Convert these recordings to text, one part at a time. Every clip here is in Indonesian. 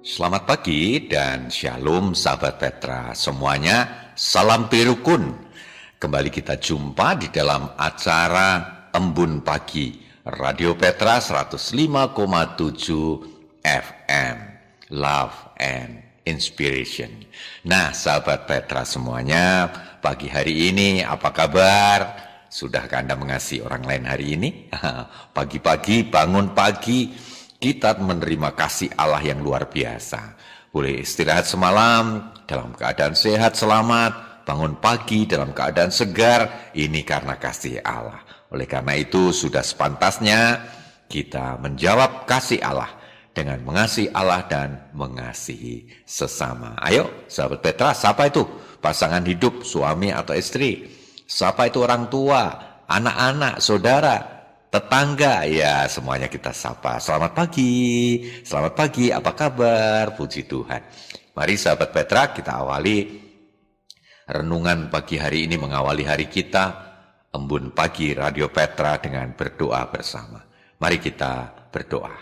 Selamat pagi dan shalom sahabat Petra semuanya, salam pirukun. Kembali kita jumpa di dalam acara Embun Pagi Radio Petra 105,7 FM Love and Inspiration. Nah sahabat Petra semuanya, pagi hari ini apa kabar? Sudahkah Anda mengasihi orang lain hari ini? Pagi-pagi, bangun pagi, kita menerima kasih Allah yang luar biasa. Boleh istirahat semalam dalam keadaan sehat, selamat. Bangun pagi dalam keadaan segar. Ini karena kasih Allah. Oleh karena itu sudah sepantasnya kita menjawab kasih Allah dengan mengasihi Allah dan mengasihi sesama. Ayo sahabat Petra, siapa itu? Pasangan hidup, suami atau istri? Siapa itu orang tua, anak-anak, saudara, tetangga, ya semuanya kita sapa. Selamat pagi, apa kabar? Puji Tuhan. Mari sahabat Petra, kita awali renungan pagi hari ini, mengawali hari kita, Embun Pagi Radio Petra dengan berdoa bersama. Mari kita berdoa.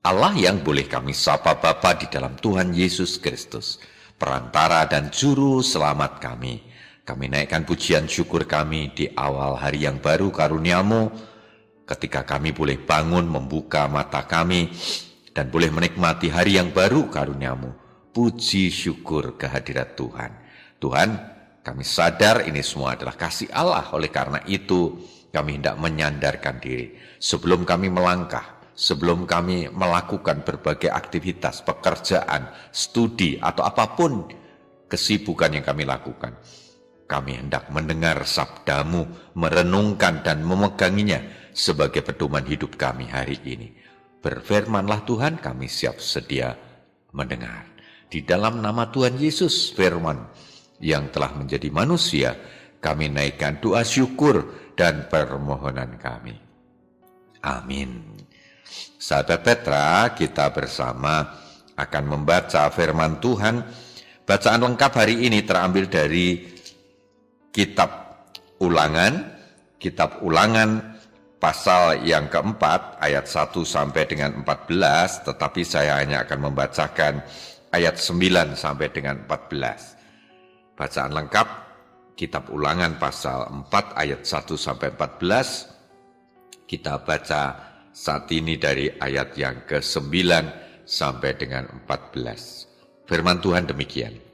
Allah yang boleh kami sapa Bapa di dalam Tuhan Yesus Kristus, perantara dan juru selamat kami. Kami naikkan pujian syukur kami di awal hari yang baru karunia-Mu, ketika kami boleh bangun membuka mata kami dan boleh menikmati hari yang baru karunia-Mu. Puji syukur kehadirat Tuhan. Tuhan, kami sadar ini semua adalah kasih Allah. Oleh karena itu kami hendak menyandarkan diri. Sebelum kami melangkah, sebelum kami melakukan berbagai aktivitas, pekerjaan, studi atau apapun kesibukan yang kami lakukan, kami hendak mendengar sabda-Mu, merenungkan dan memeganginya sebagai pedoman hidup kami hari ini. Berfirmanlah Tuhan, kami siap sedia mendengar. Di dalam nama Tuhan Yesus, firman yang telah menjadi manusia, kami naikkan doa syukur dan permohonan kami. Amin. Sahabat Petra, kita bersama akan membaca firman Tuhan. Bacaan lengkap hari ini terambil dari Kitab Ulangan pasal yang keempat ayat 1 sampai dengan 14, tetapi saya hanya akan membacakan ayat 9 sampai dengan 14. Bacaan lengkap Kitab Ulangan pasal 4 ayat 1 sampai 14. Kita baca saat ini dari ayat yang ke-9 sampai dengan 14. Firman Tuhan demikian.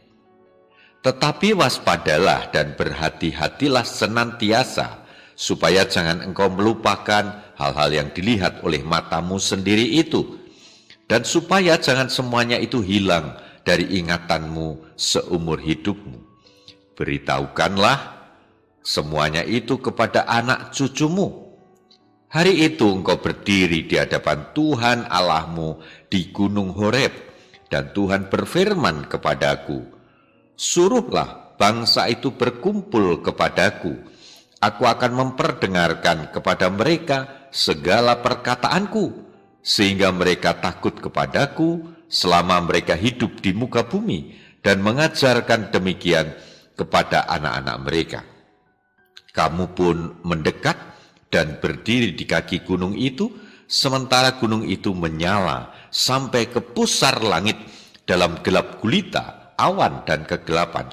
Tetapi waspadalah dan berhati-hatilah senantiasa, supaya jangan engkau melupakan hal-hal yang dilihat oleh matamu sendiri itu, dan supaya jangan semuanya itu hilang dari ingatanmu seumur hidupmu. Beritahukanlah semuanya itu kepada anak cucumu. Hari itu engkau berdiri di hadapan Tuhan Allahmu di Gunung Horeb, dan Tuhan berfirman kepadaku, suruhlah bangsa itu berkumpul kepadaku. Aku akan memperdengarkan kepada mereka segala perkataanku, sehingga mereka takut kepadaku selama mereka hidup di muka bumi, dan mengajarkan demikian kepada anak-anak mereka. Kamu pun mendekat dan berdiri di kaki gunung itu, sementara gunung itu menyala sampai ke pusar langit dalam gelap gulita, awan dan kegelapan.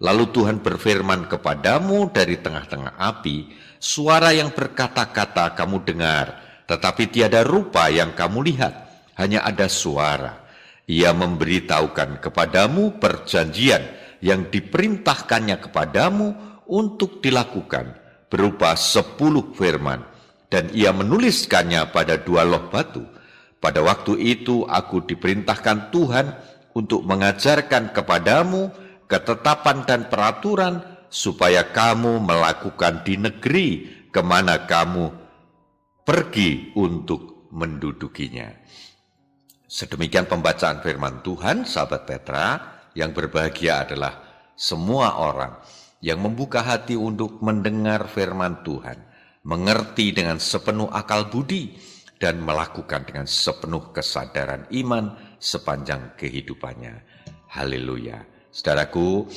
Lalu Tuhan berfirman kepadamu dari tengah-tengah api, suara yang berkata-kata kamu dengar, tetapi tiada rupa yang kamu lihat, hanya ada suara. Ia memberitahukan kepadamu perjanjian yang diperintahkannya kepadamu untuk dilakukan, berupa 10 firman, dan ia menuliskannya pada 2 loh batu. Pada waktu itu aku diperintahkan Tuhan untuk mengajarkan kepadamu ketetapan dan peraturan, supaya kamu melakukan di negeri kemana kamu pergi untuk mendudukinya. Sedemikian pembacaan firman Tuhan, sahabat Petra. Yang berbahagia adalah semua orang yang membuka hati untuk mendengar firman Tuhan, mengerti dengan sepenuh akal budi, dan melakukan dengan sepenuh kesadaran iman sepanjang kehidupannya. Haleluya. Saudaraku,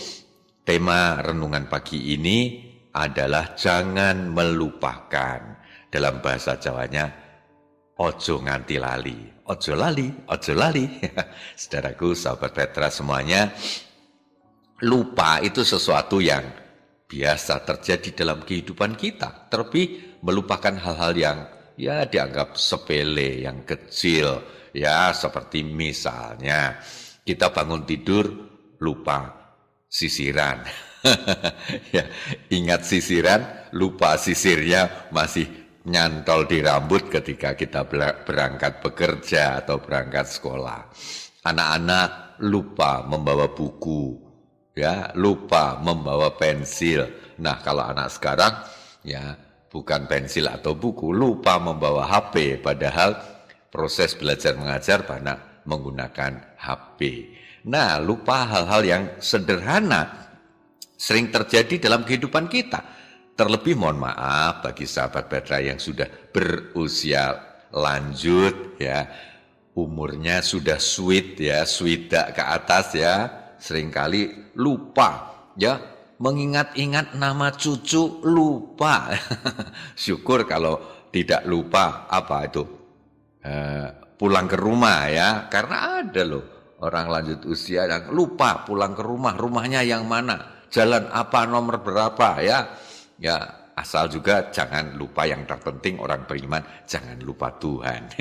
tema renungan pagi ini adalah jangan melupakan. Dalam bahasa Jawanya, ojo nganti lali. ojo lali, ojo lali. Saudaraku, sahabat Petra semuanya, lupa itu sesuatu yang biasa terjadi dalam kehidupan kita. Terlebih melupakan hal-hal yang ya dianggap sepele, yang kecil. Ya seperti misalnya kita bangun tidur lupa sisiran. Ya, ingat sisiran, lupa sisirnya masih nyantol di rambut ketika kita berangkat bekerja atau berangkat sekolah. Anak-anak lupa membawa buku, ya, lupa membawa pensil. Nah, kalau anak sekarang ya bukan pensil atau buku, lupa membawa HP, padahal proses belajar mengajar banyak menggunakan HP. Nah, lupa hal-hal yang sederhana sering terjadi dalam kehidupan kita. Terlebih mohon maaf bagi sahabat Petra yang sudah berusia lanjut ya, umurnya sudah swidak ke atas ya, seringkali lupa ya, mengingat-ingat nama cucu lupa. Syukur kalau tidak lupa apa itu pulang ke rumah ya, karena ada loh orang lanjut usia yang lupa pulang ke rumah, rumahnya yang mana, jalan apa, nomor berapa ya. Ya, asal juga jangan lupa yang terpenting orang beriman, jangan lupa Tuhan.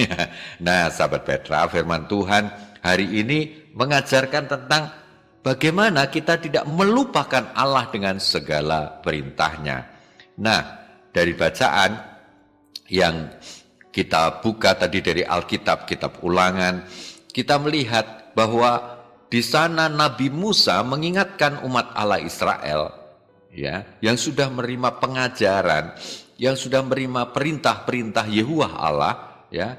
Nah, sahabat Petra, firman Tuhan hari ini mengajarkan tentang bagaimana kita tidak melupakan Allah dengan segala perintahnya. Nah, dari bacaan yang kita buka tadi dari Alkitab, kitab Ulangan, kita melihat bahwa di sana Nabi Musa mengingatkan umat Allah Israel ya, yang sudah menerima pengajaran, yang sudah menerima perintah-perintah Yehuwah Allah ya,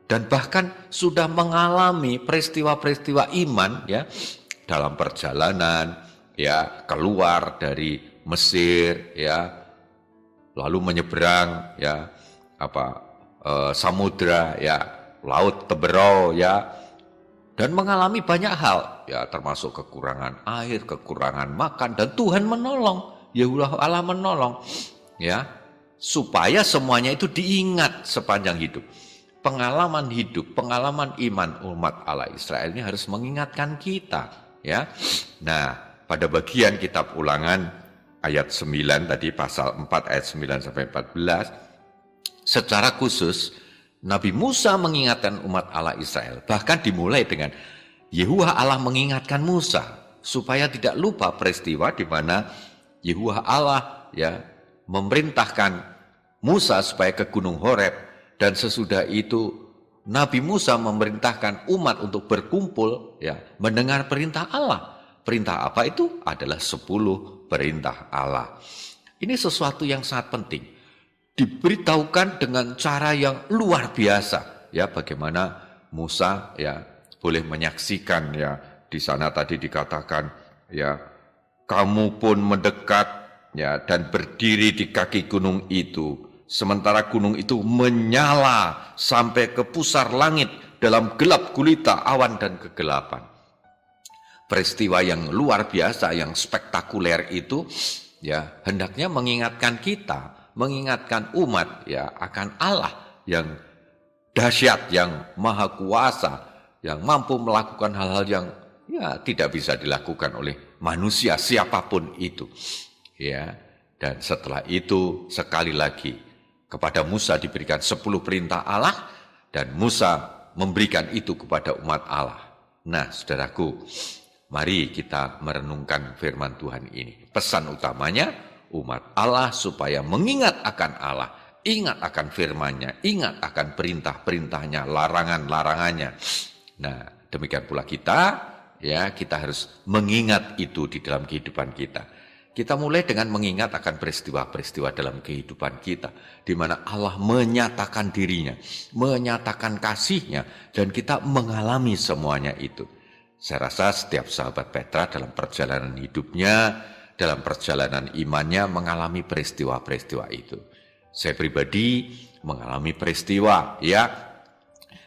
dan bahkan sudah mengalami peristiwa-peristiwa iman ya dalam perjalanan ya keluar dari Mesir ya, lalu menyeberang ya samudra ya, laut Teberau ya, dan mengalami banyak hal ya, termasuk kekurangan air, kekurangan makan, dan Tuhan menolong, Yehuwah Allah menolong ya, supaya semuanya itu diingat sepanjang hidup. Pengalaman hidup, pengalaman iman umat Allah Israel ini harus mengingatkan kita ya. Nah, pada bagian kitab Ulangan ayat 9 tadi, pasal 4 ayat 9 sampai 14, secara khusus Nabi Musa mengingatkan umat Allah Israel, bahkan dimulai dengan Yehuwah Allah mengingatkan Musa supaya tidak lupa peristiwa di mana Yehuwah Allah ya memerintahkan Musa supaya ke Gunung Horeb, dan sesudah itu Nabi Musa memerintahkan umat untuk berkumpul ya mendengar perintah Allah. Perintah apa itu? Adalah 10 perintah Allah. Ini sesuatu yang sangat penting, diberitahukan dengan cara yang luar biasa ya, bagaimana Musa ya boleh menyaksikan ya, di sana tadi dikatakan ya, kamu pun mendekat ya dan berdiri di kaki gunung itu, sementara gunung itu menyala sampai ke pusar langit dalam gelap gulita awan dan kegelapan. Peristiwa yang luar biasa, yang spektakuler itu ya hendaknya mengingatkan kita, mengingatkan umat ya akan Allah yang dahsyat, yang maha kuasa, yang mampu melakukan hal-hal yang ya tidak bisa dilakukan oleh manusia siapapun itu ya. Dan setelah itu sekali lagi kepada Musa diberikan 10 perintah Allah, dan Musa memberikan itu kepada umat Allah. Nah, saudaraku, mari kita merenungkan firman Tuhan ini. Pesan utamanya umat Allah supaya mengingat akan Allah, ingat akan firman-Nya, ingat akan perintah-perintahnya, larangan-larangannya. Nah, demikian pula kita, ya, kita harus mengingat itu di dalam kehidupan kita. Kita mulai dengan mengingat akan peristiwa-peristiwa dalam kehidupan kita, di mana Allah menyatakan dirinya, menyatakan kasih-Nya, dan kita mengalami semuanya itu. Saya rasa setiap sahabat Petra dalam perjalanan hidupnya, dalam perjalanan imannya mengalami peristiwa-peristiwa itu. Saya pribadi mengalami peristiwa ya,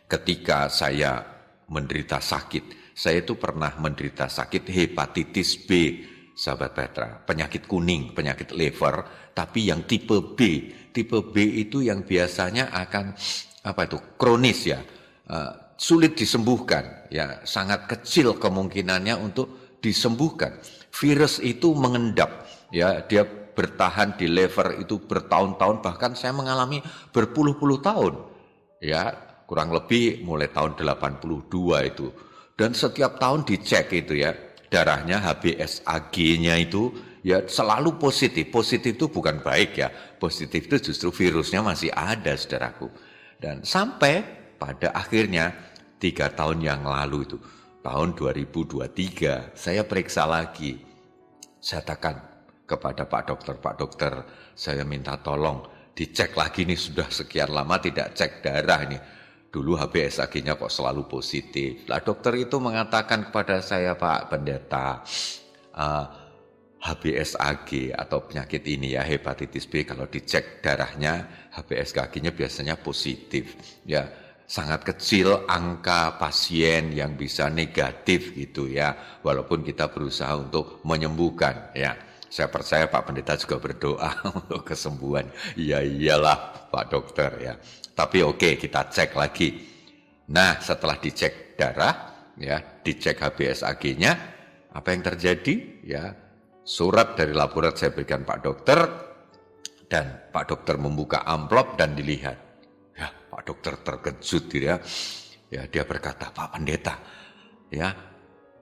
ketika saya menderita sakit. Saya itu pernah menderita sakit hepatitis B, sahabat Petra, penyakit kuning, penyakit liver, tapi yang tipe B. Tipe B itu yang biasanya akan kronis ya. sulit disembuhkan, ya sangat kecil kemungkinannya untuk disembuhkan. Virus itu mengendap, ya dia bertahan di level itu bertahun-tahun, bahkan saya mengalami berpuluh-puluh tahun, ya kurang lebih mulai tahun 82 itu. Dan setiap tahun dicek itu ya, darahnya HbSAg-nya itu ya selalu positif. Positif itu bukan baik ya, positif itu justru virusnya masih ada, saudaraku. Dan sampai pada akhirnya 3 tahun yang lalu itu, tahun 2023, saya periksa lagi. Saya katakan kepada Pak Dokter, saya minta tolong dicek lagi nih, sudah sekian lama tidak cek darah ini. Dulu HbSAg-nya kok selalu positif. Lah dokter itu mengatakan kepada saya, Pak Pendeta, HbSAg atau penyakit ini ya, hepatitis B, kalau dicek darahnya HbSAg-nya biasanya positif. Ya, sangat kecil angka pasien yang bisa negatif gitu ya, walaupun kita berusaha untuk menyembuhkan ya. Saya percaya Pak Pendeta juga berdoa untuk kesembuhan. Ya iyalah Pak Dokter ya. Tapi oke, kita cek lagi. Nah, setelah dicek darah, ya, dicek HbSAg-nya, apa yang terjadi? Ya, surat dari laboratorium saya berikan Pak Dokter, dan Pak Dokter membuka amplop dan dilihat. Ya, Pak Dokter terkejut ya. Ya, dia berkata, Pak Pendeta, ya,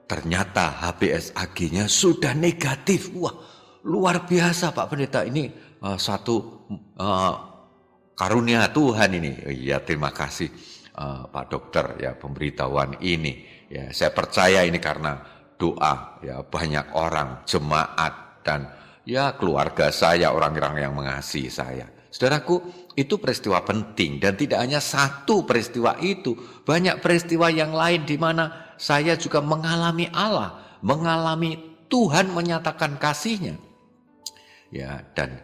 ternyata HbSAg-nya sudah negatif. Wah, luar biasa Pak Pendeta, ini satu karunia Tuhan ini. Iya, terima kasih Pak Dokter ya pemberitahuan ini. Ya, saya percaya ini karena doa ya banyak orang, jemaat dan ya keluarga saya, orang-orang yang mengasihi saya. Saudaraku, itu peristiwa penting dan tidak hanya satu peristiwa itu, banyak peristiwa yang lain di mana saya juga mengalami Allah, mengalami Tuhan menyatakan kasih-Nya. Ya, dan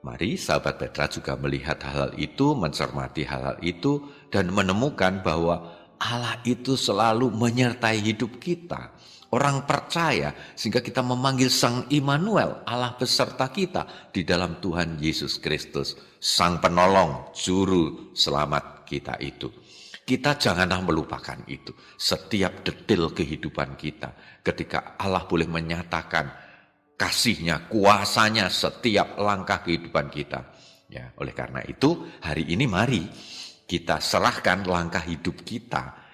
mari sahabat Petra juga melihat hal-hal itu, mencermati hal-hal itu, dan menemukan bahwa Allah itu selalu menyertai hidup kita. Orang percaya sehingga kita memanggil Sang Immanuel, Allah beserta kita di dalam Tuhan Yesus Kristus, Sang Penolong, Juru Selamat kita itu. Kita janganlah melupakan itu. Setiap detail kehidupan kita, ketika Allah boleh menyatakan kasih-Nya, kuasa-Nya setiap langkah kehidupan kita. Ya, oleh karena itu, hari ini mari kita serahkan langkah hidup kita.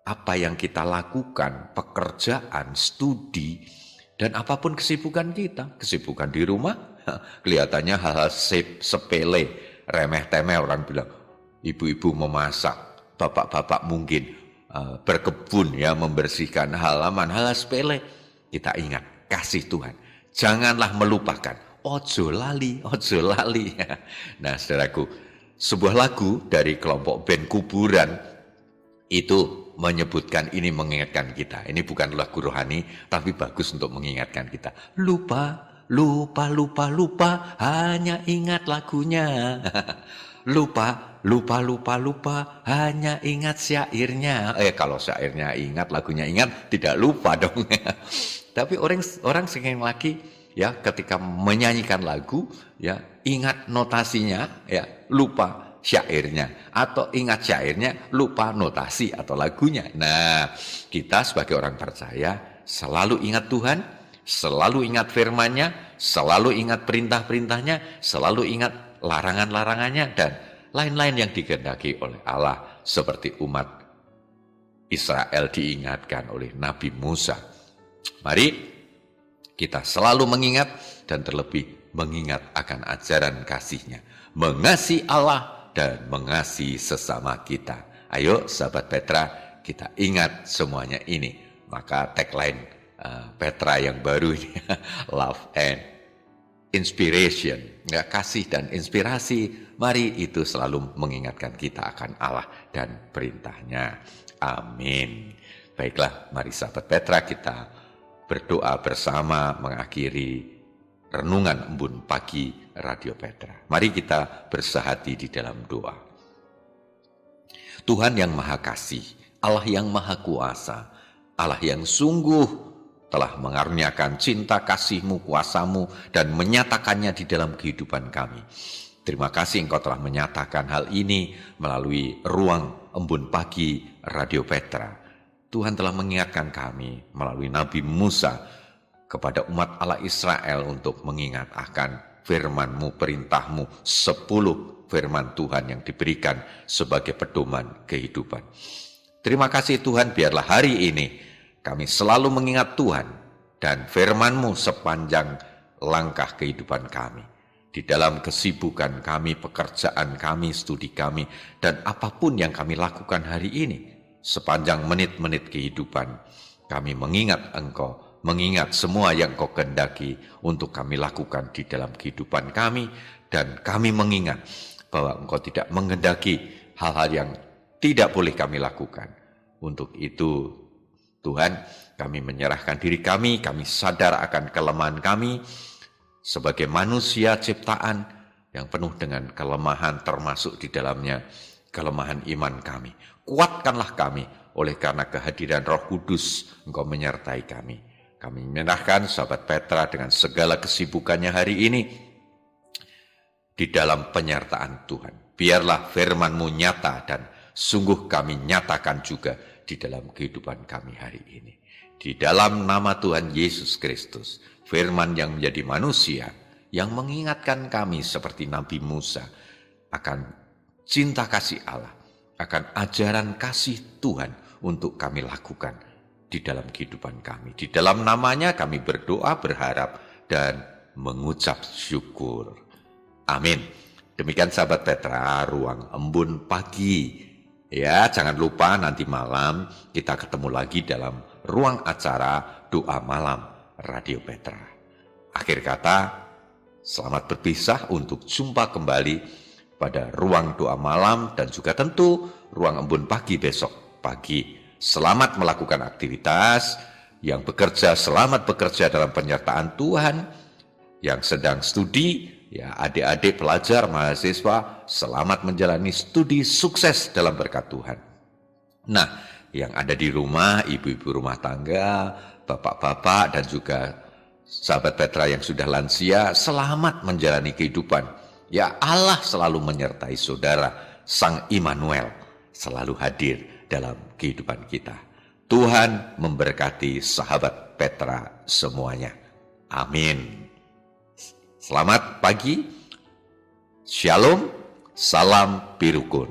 Apa yang kita lakukan, pekerjaan, studi, dan apapun kesibukan kita. Kesibukan di rumah, kelihatannya hal-hal sepele, remeh-temeh, orang bilang. Ibu-ibu memasak, bapak-bapak mungkin berkebun, ya, membersihkan halaman, hal-hal sepele. Kita ingat, kasih Tuhan. Janganlah melupakan, ojo lali, ojo lali. Nah, saudaraku, sebuah lagu dari kelompok band Kuburan itu menyebutkan ini, mengingatkan kita. Ini bukan lagu rohani, tapi bagus untuk mengingatkan kita. Lupa, lupa, lupa, lupa, hanya ingat lagunya. Lupa, lupa, lupa, lupa, hanya ingat syairnya. Kalau syairnya ingat, lagunya ingat, tidak lupa dong. Tapi orang sering lagi ya ketika menyanyikan lagu ya ingat notasinya ya lupa syairnya, atau ingat syairnya lupa notasi atau lagunya. Nah, kita sebagai orang percaya selalu ingat Tuhan, selalu ingat firman-Nya, selalu ingat perintah-perintahnya, selalu ingat larangan-larangannya dan lain-lain yang dikehendaki oleh Allah, seperti umat Israel diingatkan oleh Nabi Musa. Mari kita selalu mengingat dan terlebih mengingat akan ajaran kasih-Nya, mengasihi Allah dan mengasihi sesama kita. Ayo sahabat Petra, kita ingat semuanya ini. Maka tagline Petra yang baru ini, love and inspiration, ya, kasih dan inspirasi. Mari itu selalu mengingatkan kita akan Allah dan perintah-Nya. Amin. Baiklah, mari sahabat Petra kita berdoa bersama mengakhiri renungan embun pagi Radio Petra. Mari kita bersehati di dalam doa. Tuhan yang Maha Kasih, Allah yang Maha Kuasa, Allah yang sungguh telah mengaruniakan cinta kasih-Mu, kuasa-Mu, dan menyatakannya di dalam kehidupan kami. Terima kasih Engkau telah menyatakan hal ini melalui ruang Embun Pagi Radio Petra. Tuhan telah mengingatkan kami melalui Nabi Musa kepada umat Allah Israel untuk mengingat akan firman-Mu, perintah-Mu, 10 firman Tuhan yang diberikan sebagai pedoman kehidupan. Terima kasih Tuhan, biarlah hari ini kami selalu mengingat Tuhan dan firman-Mu sepanjang langkah kehidupan kami. Di dalam kesibukan kami, pekerjaan kami, studi kami, dan apapun yang kami lakukan hari ini, sepanjang menit-menit kehidupan, kami mengingat Engkau, mengingat semua yang Engkau kehendaki untuk kami lakukan di dalam kehidupan kami, dan kami mengingat bahwa Engkau tidak menghendaki hal-hal yang tidak boleh kami lakukan. Untuk itu, Tuhan, kami menyerahkan diri kami sadar akan kelemahan kami, sebagai manusia ciptaan yang penuh dengan kelemahan, termasuk di dalamnya kelemahan iman kami. Kuatkanlah kami oleh karena kehadiran Roh Kudus, Engkau menyertai kami. Kami menyerahkan sahabat Petra dengan segala kesibukannya hari ini di dalam penyertaan Tuhan. Biarlah firman-Mu nyata dan sungguh kami nyatakan juga di dalam kehidupan kami hari ini. Di dalam nama Tuhan Yesus Kristus, firman yang menjadi manusia, yang mengingatkan kami seperti Nabi Musa akan cinta kasih Allah, akan ajaran kasih Tuhan untuk kami lakukan di dalam kehidupan kami. Di dalam namanya kami berdoa, berharap, dan mengucap syukur. Amin. Demikian sahabat Petra, Ruang Embun Pagi. Ya, jangan lupa nanti malam kita ketemu lagi dalam ruang acara Doa Malam Radio Petra. Akhir kata, selamat berpisah untuk jumpa kembali pada ruang doa malam dan juga tentu ruang embun pagi besok pagi. Selamat melakukan aktivitas, yang bekerja selamat bekerja dalam penyertaan Tuhan, yang sedang studi, ya adik-adik pelajar, mahasiswa, selamat menjalani studi sukses dalam berkat Tuhan. Nah, yang ada di rumah, ibu-ibu rumah tangga, bapak-bapak, dan juga sahabat Petra yang sudah lansia, selamat menjalani kehidupan. Ya Allah selalu menyertai saudara, Sang Immanuel selalu hadir dalam kehidupan kita. Tuhan memberkati sahabat Petra semuanya. Amin. Selamat pagi, Shalom, salam birukun.